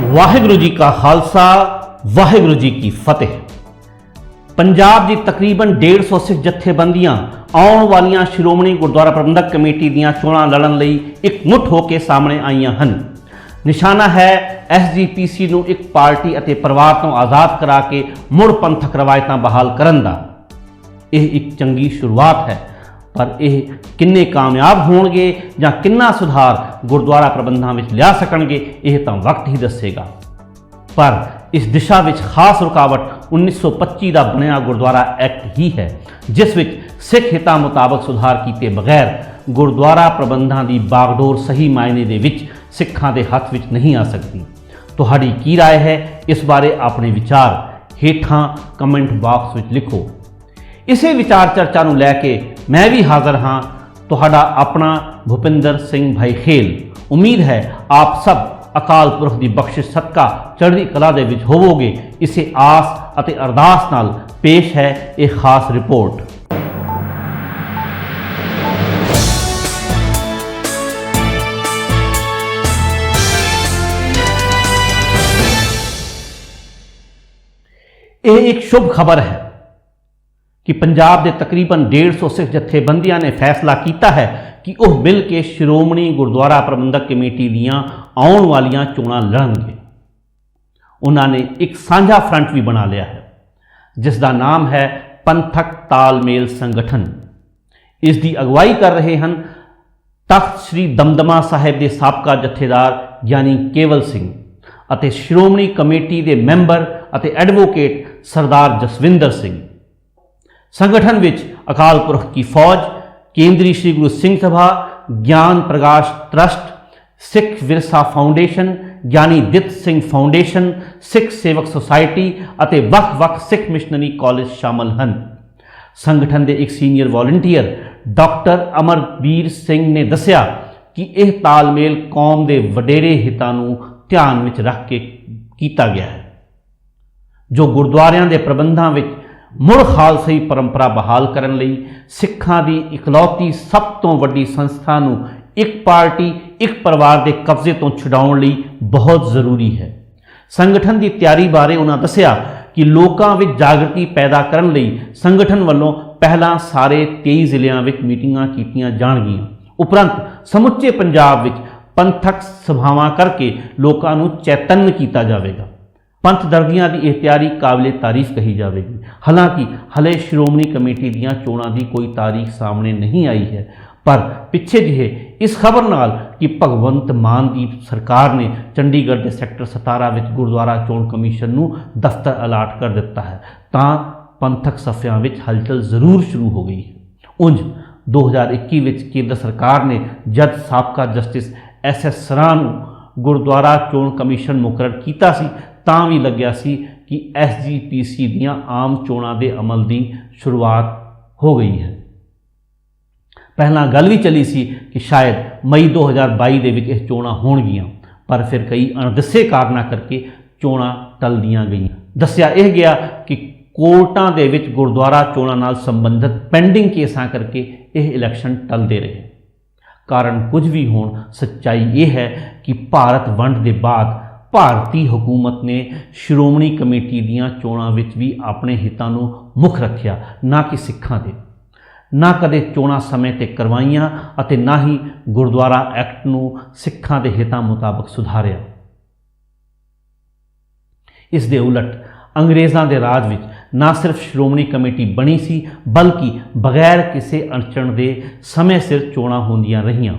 वाहिगुरू जी का खालसा वाहिगुरू जी की फतेह। पंजाब की तकरीबन 150 सिख जथेबंदियां आने वाली श्रोमणी गुरुद्वारा प्रबंधक कमेटी ਦੀਆਂ ਚੋਣਾਂ लड़न ਲਈ इकमुठ होकर सामने आईਆਂ ਹਨ। निशाना है SGPC ਨੂੰ एक पार्टी ਅਤੇ परिवार ਤੋਂ आज़ाद करा के मुड़ पंथक रवायतां बहाल करन दा। यह एक चंगी शुरुआत है, पर यह किन्ने कामयाब होणगे जां किन्ना सुधार गुरुद्वारा प्रबंधां विच लिया सकणगे, यह तां वक्त ही दसेगा। पर इस दिशा विच खास रुकावट 1925 का बनया गुरुद्वारा एक्ट ही है, जिस विच सिख हितां मुताबक सुधार किए बगैर गुरुद्वारा प्रबंधां की बागडोर सही मायने दे विच सिखां दे हथ विच नहीं आ सकती। तुहाडी की राय है, इस बारे अपने विचार हेठां कमेंट बॉक्स विच लिखो। इसे विचार चर्चा नूं लैके मैं भी हाज़र हाँ, तुहाडा अपना भुपिंदर सिंह भाई खेल। उम्मीद है आप सब अकाल पुरख की बख्शिश सदका चढ़दी कला दे विच होवोगे। इसे आस अते अरदास नाल पेश है एक खास रिपोर्ट। यह एक शुभ खबर है कि पंजाब के तकरीबन 150 सिख जथेबंदियां ने फैसला किया है कि वह मिल के श्रोमणी गुरुद्वारा प्रबंधक कमेटी दियां आउण वालियां चोणां लड़नगे। उन्होंने एक साझा फ्रंट भी बना लिया है, जिसका नाम है पंथक तालमेल संगठन। इसकी अगवाई कर रहे हैं तख्त श्री दमदमा साहिब के साबका जथेदार यानी केवल सिंह अते श्रोमणी कमेटी के मैंबर अते एडवोकेट सरदार जसविंदर सिंह। संगठन विच अकाल पुरख की फौज, केंद्रीय श्री गुरु सिंह सभा, ज्ञान प्रकाश ट्रस्ट, सिख विरसा फाउंडेशन यानी दित सिंह फाउंडेशन, सिख सेवक सोसाइटी अते वख-वख सिख मिशनरी कॉलेज शामिल हैं। संगठन के एक senior volunteer doctor Amarvir Singh ने दसिया कि यह तालमेल कौम के वडेरे हितां नूं ध्यान विच रख के कीता गया है, जो गुरुद्वारियां दे प्रबंधां विच मुड़ खालसाई परंपरा बहाल करन लई सिखां दी इकलौती सब तो वड्डी संस्था नूं एक पार्टी एक परिवार के कब्जे तो छुड़ाउण लई बहुत जरूरी है। संगठन की तैयारी बारे उन्होंने दसिया कि लोकां विच जागृति पैदा करन लई संगठन वालों पहला सारे 23 जिलियां विच मीटिंगां कीतियां जाणगीआं। उपरंत समुचे पंजाब विच पंथक सभावां करके लोकां नूं चैतन्य किया जाएगा। पंथ दर्दियां की यह तैयारी काबिले तारीफ कही जाएगी। हालांकि हले श्रोमणी कमेटी दियां चोणां की कोई तारीख सामने नहीं आई है, पर पिछे जिहे इस खबर नाल कि भगवंत मान की सरकार ने चंडीगढ़ के सैक्टर 17 विच गुरुद्वारा चोण कमीशन नूं दफ्तर अलाट कर दिता है, तां पंथक सफियां विच हलचल जरूर शुरू हो गई है। उंज 2021 विच केंद्र सरकार ने जज साबका जस्टिस SS सराह नूं गुरुद्वारा चोण कमीशन मुकर्रर कीता सी, तां भी लग्या सी कि SGPC दियां आम चोणां दे अमल की शुरुआत हो गई है। पहला गल भी चली सी कि शायद मई 2022 दे विच इह चोणां होणगीआं, पर फिर कई अणदस्से कारणा करके चोणां टल दियां गईआं। दस्सिया यह गया कि कोर्टां दे विच गुरुद्वारा चोणां नाल संबंधित पेंडिंग केसां करके यह इलैक्शन टलदे रहे। कारण कुछ भी होण, सच्चाई ये है कि भारत वंड के बाद भारतीय हुकूमत ने श्रोमणी कमेटी दियां चोणां विच भी अपने हितां नूं मुख रखिया, ना कि सिखां दे। ना कदे चोणां समय ते करवाईयां अते ना ही गुरुद्वारा एक्ट नूं सिखां दे हितां मुताबक सुधारिया। इस दे उलट अंग्रेज़ां दे राज विच ना सिर्फ श्रोमणी कमेटी बनी सी, बल्कि बगैर किसी अड़चन दे समय सिर चोणां होंदियां रहीआं।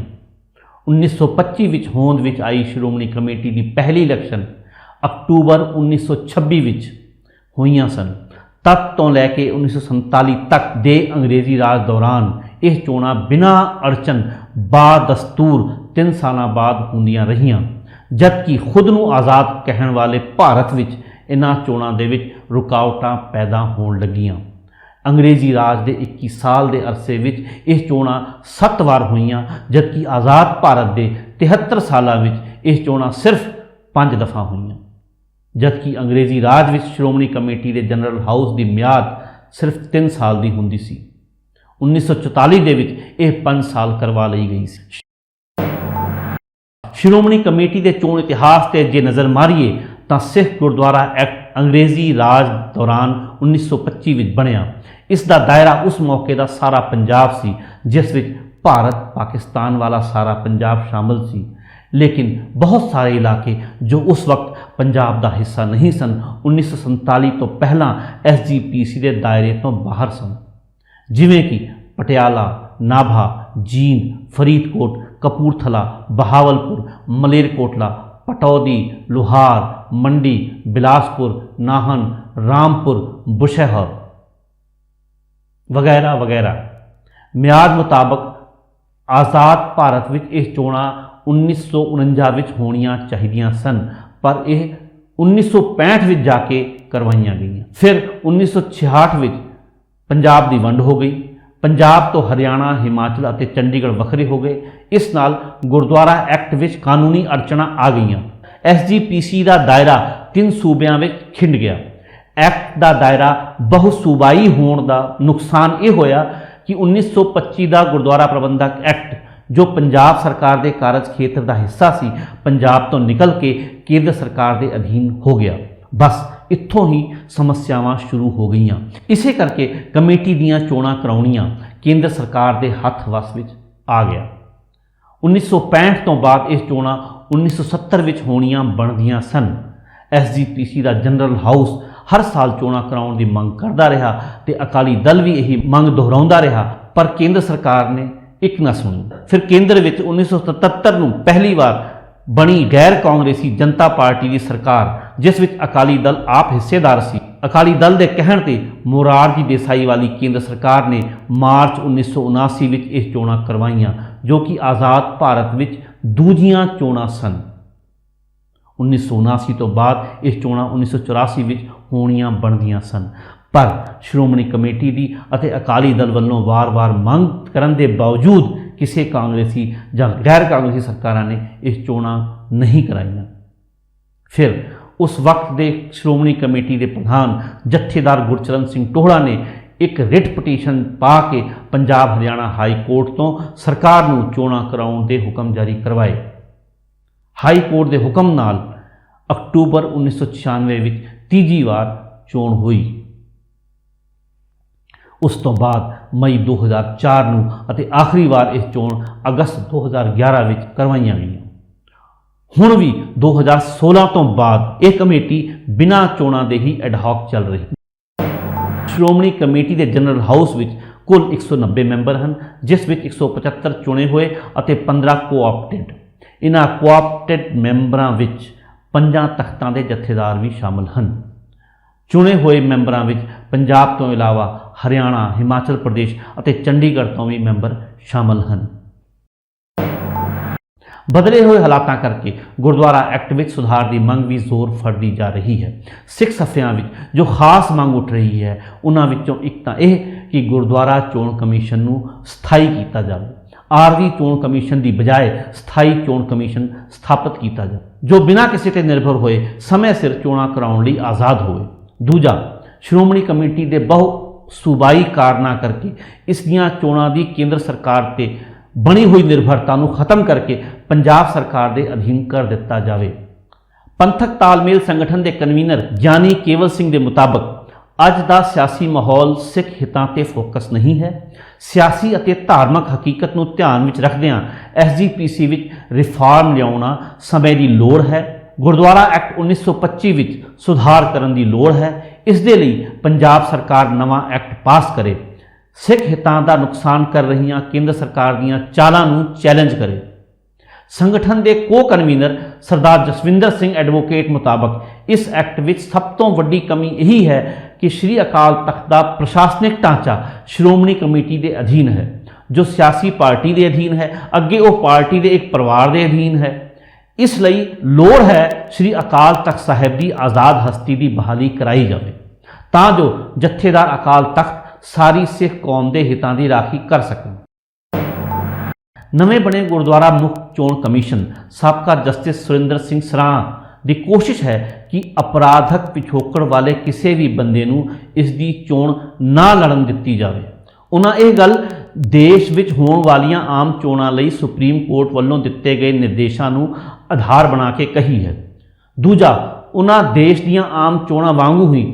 1925 विच होंद विच आई श्रोमणी कमेटी की पहली इलैक्शन अक्टूबर 1926 विच होईयां सन। तद तो लैके 1947 तक दे अंग्रेजी राज दौरान यह चोणां बिना अड़चन बादस्तूर 3 साल बाद होंदियां रहीआं, जबकि खुद नूं आज़ाद कहण वाले भारत विच इन्हां चोणां दे विच रुकावटां पैदा होण लगीआं। अंग्रेजी राज के 21 साल के अरसे विच यह चोणां 7 वार होईयां, जबकि आज़ाद भारत के 73 सालां विच यह चोणां सिर्फ 5 दफ़ा होईयां। जबकि अंग्रेजी राज विच श्रोमणी कमेटी के जनरल हाउस की म्याद सिर्फ 3 साल की हुंदी सी। 1944 दे विच यह 5 साल करवा लई गई सी। ਸ਼੍ਰੋਮਣੀ ਕਮੇਟੀ ਦੇ ਚੋਣ ਇਤਿਹਾਸ ਤੇ ਜੇ ਨਜ਼ਰ ਮਾਰੀਏ ਤਾਂ ਸਿੱਖ ਗੁਰਦੁਆਰਾ ਐਕਟ ਅੰਗਰੇਜ਼ੀ ਰਾਜ ਦੌਰਾਨ 1925 ਵਿੱਚ ਬਣਿਆ। ਇਸ ਦਾ ਦਾਇਰਾ ਉਸ ਮੌਕੇ ਦਾ ਸਾਰਾ ਪੰਜਾਬ ਸੀ, ਜਿਸ ਵਿੱਚ ਭਾਰਤ ਪਾਕਿਸਤਾਨ ਵਾਲਾ ਸਾਰਾ ਪੰਜਾਬ ਸ਼ਾਮਲ ਸੀ। लेकिन बहुत सारे इलाके जो उस वक्त पंजाब का हिस्सा नहीं सन 1947 तो पहला SGPC के दायरे तो बाहर सन, जिमें कि पटियाला, नाभा, जींद, फरीदकोट, कपूरथला, बहावलपुर, मलेरकोटला, पटौदी, लोहार, मंडी, बिलासपुर, नाहन, रामपुर, बुशहर वगैरह वगैरह। मियाद मुताबक आज़ाद भारत में यह चोणां 1949 ਵਿੱਚ ਹੋਣੀਆਂ ਚਾਹੀਦੀਆਂ ਸਨ, ਪਰ ਇਹ 1965 ਵਿੱਚ ਜਾ ਕੇ ਕਰਵਾਈਆਂ ਗਈਆਂ। ਫਿਰ 1966 ਵਿੱਚ ਪੰਜਾਬ ਦੀ ਵੰਡ ਹੋ ਗਈ। ਪੰਜਾਬ ਤੋਂ ਹਰਿਆਣਾ, ਹਿਮਾਚਲ ਅਤੇ ਚੰਡੀਗੜ੍ਹ ਵੱਖਰੇ ਹੋ ਗਏ। ਇਸ ਨਾਲ ਗੁਰਦੁਆਰਾ ਐਕਟ ਵਿੱਚ ਕਾਨੂੰਨੀ ਅੜਚਣਾਂ ਆ ਗਈਆਂ। SGPC ਦਾ ਦਾਇਰਾ 3 ਸੂਬਿਆਂ ਵਿੱਚ ਖਿੰਡ ਗਿਆ। ਐਕਟ ਦਾ ਦਾਇਰਾ ਬਹੁ ਸੂਬਾਈ ਹੋਣ ਦਾ ਨੁਕਸਾਨ ਇਹ ਹੋਇਆ ਕਿ 1925 ਦਾ ਗੁਰਦੁਆਰਾ ਪ੍ਰਬੰਧਕ ਐਕਟ जो पंजाब सरकार के कारज खेत्र का हिस्सा सी, पंजाब तो निकल के केंद्र सरकार के अधीन हो गया। बस इत्थों ही समस्यावां शुरू हो गई। इसे करके कमेटी दीयां चोणां कराउणियां केंद्र सरकार के हथ वस विच आ गया। 1965 तो बाद इस चोणां 1970 विच होणियां बनदियां सन। SGPC का जनरल हाउस हर साल चोणां कराउण की मंग करता रहा ते अकाली दल भी यही मंग दोहराउंदा रहा, पर केंद्र सरकार ने एक ना सुनी। फिर केंद्र में 1977 में पहली बार बनी गैर कांग्रेसी जनता पार्टी की सरकार, जिस विच अकाली दल आप हिस्सेदार सी। अकाली दल के कहण ते मोरारजी देसाई वाली केंद्र सरकार ने मार्च 1979 में इस चोणां करवाईयां, जो कि आज़ाद भारत में दूजियां चोणां सन। 1979 तो बाद इस चोणां 1984 में होणियां बनदियां सन, पर श्रोमणी कमेटी की अते अकाली दल वालों वार-वार मंग करन दे बावजूद किसी कांग्रेसी या गैर कांग्रेसी सरकारां ने इस चोणां नहीं कराईयां। फिर उस वक्त के श्रोमणी कमेटी के प्रधान जत्थेदार गुरचरण सिंह टोहड़ा ने एक रिट पटीशन पा के पंजाब हरियाणा हाई कोर्ट तो सरकार नूं चोणां कराउण दे हुक्म जारी करवाए। हाई कोर्ट के हुक्म नाल अक्टूबर 1996 में तीजी बार चोण हुई। उस तो बाद मई 2004 ਨੂੰ ਅਤੇ ਆਖਰੀ ਵਾਰ ਇਸ ਚੋਣ ਅਗਸਤ 2011 ਵਿੱਚ ਕਰਵਾਈਆਂ ਗਈਆਂ। ਹੁਣ ਵੀ 2016 ਤੋਂ ਬਾਅਦ ਇਹ ਕਮੇਟੀ ਬਿਨਾਂ ਚੋਣਾਂ ਦੇ ਹੀ ਐਡਹੌਕ ਚੱਲ ਰਹੀ ਹੈ। ਸ਼੍ਰੋਮਣੀ ਕਮੇਟੀ ਦੇ ਜਨਰਲ ਹਾਊਸ ਵਿੱਚ ਕੁੱਲ 190 ਮੈਂਬਰ ਹਨ, ਜਿਸ ਵਿੱਚ 175 ਚੁਣੇ ਹੋਏ ਅਤੇ 15 ਕੋਆਪਟਡ। ਇਹਨਾਂ ਕੋਆਪਟਡ ਮੈਂਬਰਾਂ ਵਿੱਚ 5 ਤਖਤਾਂ ਦੇ ਜਥੇਦਾਰ ਵੀ ਸ਼ਾਮਲ ਹਨ। चुने हुए मैंबरों में पंजाब तो इलावा हरियाणा, हिमाचल प्रदेश और चंडीगढ़ तो भी मैंबर शामिल हैं। बदले हुए हालातों करके गुरुद्वारा एक्ट में सुधार की मंग भी जोर फड़ती जा रही है। सिख सफ़ियां में जो खास मंग उठ रही है, उन्होंने एक तो यह कि गुरुद्वारा चोण कमीशन को स्थाई किया जाए। आरजी चोण कमीशन की बजाय स्थाई चोण कमीशन स्थापित किया जाए, जो बिना किसी पर निर्भर होए समय सिर चोणां कराउण लई आज़ाद होए। दूजा, श्रोमणी कमेटी के बहु सूबाई कारणों करके इस दियां चोणां की केंद्र सरकार पर बनी हुई निर्भरता को खत्म करके पंजाब सरकार के अधीन कर दिता जाए। पंथक तालमेल संगठन के कन्वीनर ज्ञानी केवल सिंह के मुताबिक अज का सियासी माहौल सिख हितां ते फोकस नहीं है। सियासी और धार्मिक हकीकत को ध्यान में रखदियां SGPC विच रिफॉर्म लियाउणा समय की लोड़ है। गुरुद्वारा एक्ट 1925 विच सुधार करने की लोड़ है। इस दे लई पंजाब सरकार नवा एक्ट पास करे, सिख हितां दा नुकसान कर रही केंद्र सरकार दीयां चालां नूं चैलेंज करे। संगठन के को कन्वीनर सरदार जसविंदर सिंह एडवोकेट मुताबिक इस एक्ट विच सब तो वड्डी कमी यही है कि श्री अकाल तख्त का प्रशासनिक ढांचा श्रोमणी कमेटी के अधीन है, जो सियासी पार्टी के अधीन है। अगे वो पार्टी के एक परिवार के अधीन है। इसलिए लोड़ है श्री अकाल तख्त साहिब की आज़ाद हस्ती की बहाली कराई जाए, तां जो जत्थेदार अकाल तख्त सारी सिख कौम के हितां की राखी कर सकें। नवे बने गुरुद्वारा मुख चोण कमीशन साबका जस्टिस सुरिंदर सिंह सरां की कोशिश है कि अपराधक पिछोकड़ वाले किसी भी बंदे नूं इस दी चोण ना लड़न दित्ती जाए। उन्हां यह गल देश विच होण वालियां आम चोणां लई सुप्रीम कोर्ट वल्लों दिते गए निर्देशों नूं आधार बना के कही है। दूजा, उन्हां देश दीयां आम चोणां वांगू ही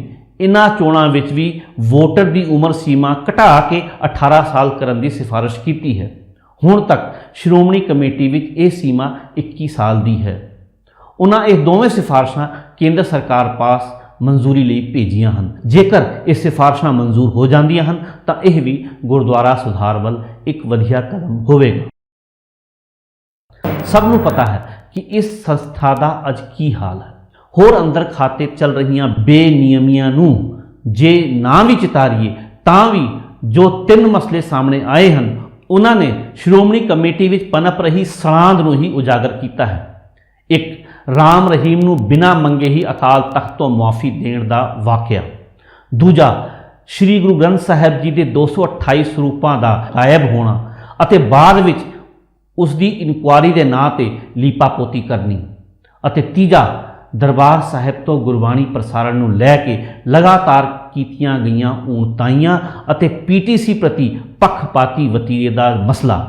इन्हां चोणां विच भी वोटर दी उम्र सीमा घटा के 18 साल करन दी सिफारिश कीती है। हुण तक श्रोमणी कमेटी विच इह सीमा 21 साल दी है। उन्हां इह दोवें सिफारिशां केंद्र सरकार पास मंजूरी ਲਈ ਭੇਜੀਆਂ ਹਨ। ਜੇਕਰ ਇਹ ਸਿਫਾਰਿਸ਼ਾਂ ਮਨਜ਼ੂਰ ਹੋ ਜਾਂਦੀਆਂ ਹਨ ਤਾਂ ਇਹ ਵੀ ਗੁਰਦੁਆਰਾ ਸੁਧਾਰ ਵੱਲ ਇੱਕ ਵਧੀਆ ਕਦਮ ਹੋਵੇਗਾ। ਸਭ ਨੂੰ ਪਤਾ ਹੈ ਕਿ ਇਸ ਸੰਸਥਾ ਦਾ ਅੱਜ ਕੀ ਹਾਲ ਹੈ। ਹੋਰ ਅੰਦਰ ਖਾਤੇ ਚੱਲ ਰਹੀਆਂ ਬੇਨਿਯਮੀਆਂ ਨੂੰ ਜੇ ਨਾ ਵੀ ਚਿਤਾਰੀਏ ਤਾਂ ਵੀ ਜੋ 3 ਮਸਲੇ ਸਾਹਮਣੇ ਆਏ ਹਨ ਉਹਨਾਂ ਨੇ ਸ਼੍ਰੋਮਣੀ ਕਮੇਟੀ ਵਿੱਚ ਪਨਪ ਰਹੀ ਸੜਾਂਧ ਨੂੰ ਹੀ ਉਜਾਗਰ ਕੀਤਾ ਹੈ। ਇੱਕ, राम रहीम नूं बिना मंगे ही अकाल तख्त तो मुआफ़ी देण दा वाक़या। दूजा, श्री गुरु ग्रंथ साहिब जी के 228 ਸਰੂਪਾਂ ਦਾ गायब होना ਅਤੇ बाद विच उस दी इनकुआरी के नाँ ते लीपापोती करनी। ਅਤੇ तीजा, दरबार साहिब तो गुरबाणी प्रसारण नूं लै के लगातार कीतियां गईयां ऊणताइयां ਅਤੇ PTC प्रति पक्षपाती वतीरे दा मसला।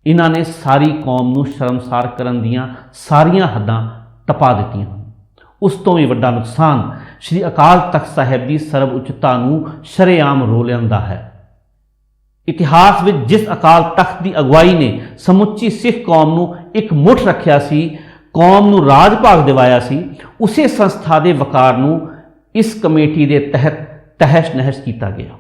इन्हां ने सारी कौम नूं शर्मसार करन दियां सारियां हद्दां टपा दित्तियां। उस तो भी वड्डा नुकसान श्री अकाल तख्त साहिब की सर्व उच्चता नूं शरेआम रोलिਆਂ ਦਾ है। इतिहास में जिस अकाल तख्त की अगुवाई ने समुची सिख कौम नूं एक मुठ रखिया सी, कौम नूं राज भाग दिवाया सी, उसे संस्था के वकार नूं इस कमेटी के तहत तहस नहस किया गया।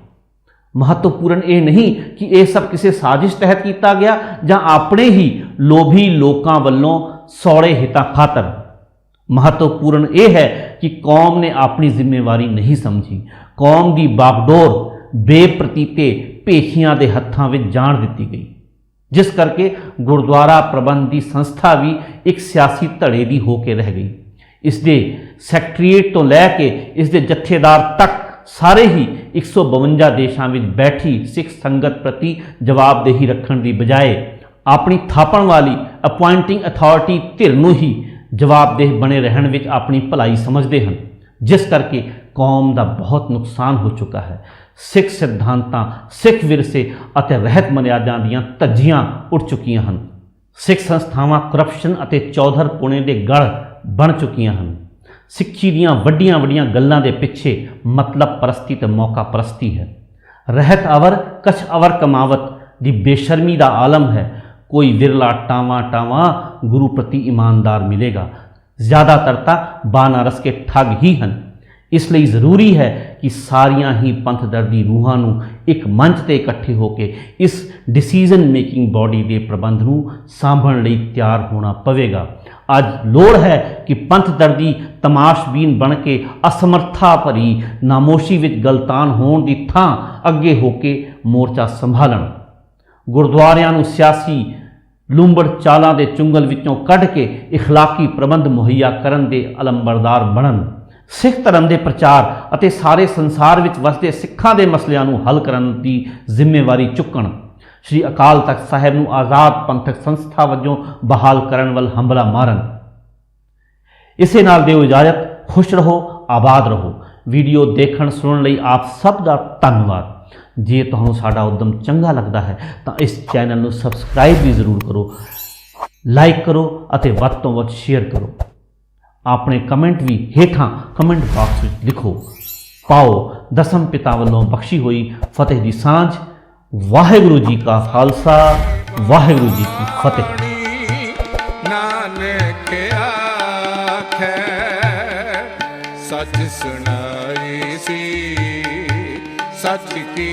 महत्वपूर्ण ये नहीं कि यह सब किसी साजिश तहत किया गया जां अपने ही लोभी लोगों वालों सौड़े हितां खातर। महत्वपूर्ण यह है कि कौम ने अपनी जिम्मेवारी नहीं समझी। कौम की बागडोर बेप्रतीते भेखियां के हत्थां विच जाण दित्ती गई, जिस करके गुरुद्वारा प्रबंध की संस्था भी एक सियासी धड़े की होकर रह गई। इसके सैकटरीएट तो लैके इसके जत्थेदार तक सारे ही 152 देशों में बैठी सिख संगत प्रति जवाबदेही रखने की बजाय अपनी थापण वाली अपॉइंटिंग अथॉरिटी धिर नूं ही जवाबदेह बने रहने विच अपनी भलाई समझते हैं, जिस करके कौम का बहुत नुकसान हो चुका है। सिख सिद्धांतां, सिख विरसे और रहत मर्यादा दीआं धज्जियां उड़ चुकियां हैं। सिख संस्थावां करप्शन और चौधर पुणे के गढ़ बन चुकियां हैं। सिक्खी दीआं वड्डियां वड्डियां गल्लां दे पिछे मतलब परस्ती ते मौका परस्ती है। रहत अवर कछ अवर कमावत दी बेशर्मी दा आलम है। कोई विरला टावा टावा गुरु प्रति ईमानदार मिलेगा, ज़्यादातर ता बानारस के ठग ही हैं। इसलिए ज़रूरी है कि सारियां ही पंथदर्दी रूहां नूं एक मंच ते इकट्ठे होकर इस डिसीजन मेकिंग बॉडी के प्रबंध नूं सांभण लई तैयार होना पवेगा। अज लोड़ है कि पंथदर्दी तमाशबीन बन के असमर्था भरी नामोशी विच गलतान होने की थां अगे होके मोर्चा संभालन। गुरुद्वारियां नूं सियासी लुंबड़ चालां दे चुंगल विचों कढ़ के इखलाकी प्रबंध मुहैया करन दे अलंबरदार बनन। सिख धर्म के प्रचार और सारे संसार में वसते सिखां के मसलियां नूं हल करन की जिम्मेवारी चुकण। श्री अकाल तख्त साहिब नूं आज़ाद पंथक संस्था वजों बहाल करन वल हमला मारन। इसे नाल दिओ इजाजत। खुश रहो, आबाद रहो। वीडियो देखण सुनण लई आप सब दा धन्नवाद। जे तुहानूं साडा उद्यम चंगा लगता है तो इस चैनल नूं सबसक्राइब भी जरूर करो, लाइक करो और वध तों वध शेयर करो। अपने कमेंट भी हेठां कमेंट बॉक्स में लिखो। पाओ दसम पिता वालों बख्शी हुई फतेह की सांझ। वाहिगुरु जी का खालसा, वाहिगुरु जी की फतेह। नानक आखे सच सुनाई सी, सच की